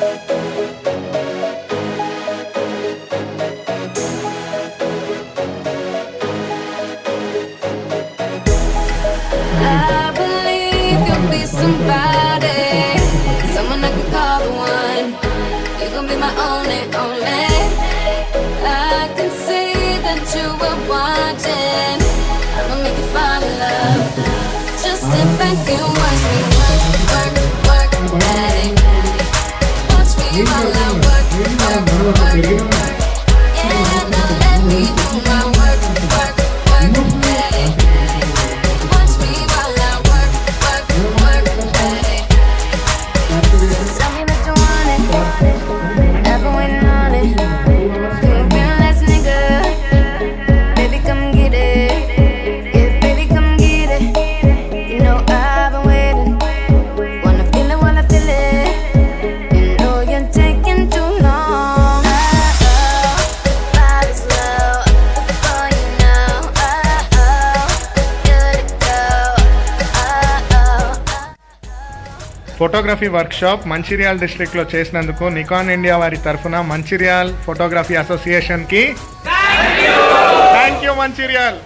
I believe you'll be somebody, someone I could call the one. You're gonna be my only. I can see that you were watching. I'ma make you fall in love. Just sit back and watch me work, daddy. Watch me while I work. Yeah, now let me do my work, daddy. Watch me while I work, daddy. Tell me that you want it. I've been waiting on it. You're a real ass nigga. Baby, come get it. Yeah, baby, come get it. You know I've been waiting. Wanna feel it while I feel it. You know you're taking too long. Body's slow before you know. Good to go. Photography workshop Mancherial డిస్ట్రిక్ట్లో చేసినందుకు Nikon India వారి తరఫున Mancherial photography అసోసియేషన్కి thank you Mancherial.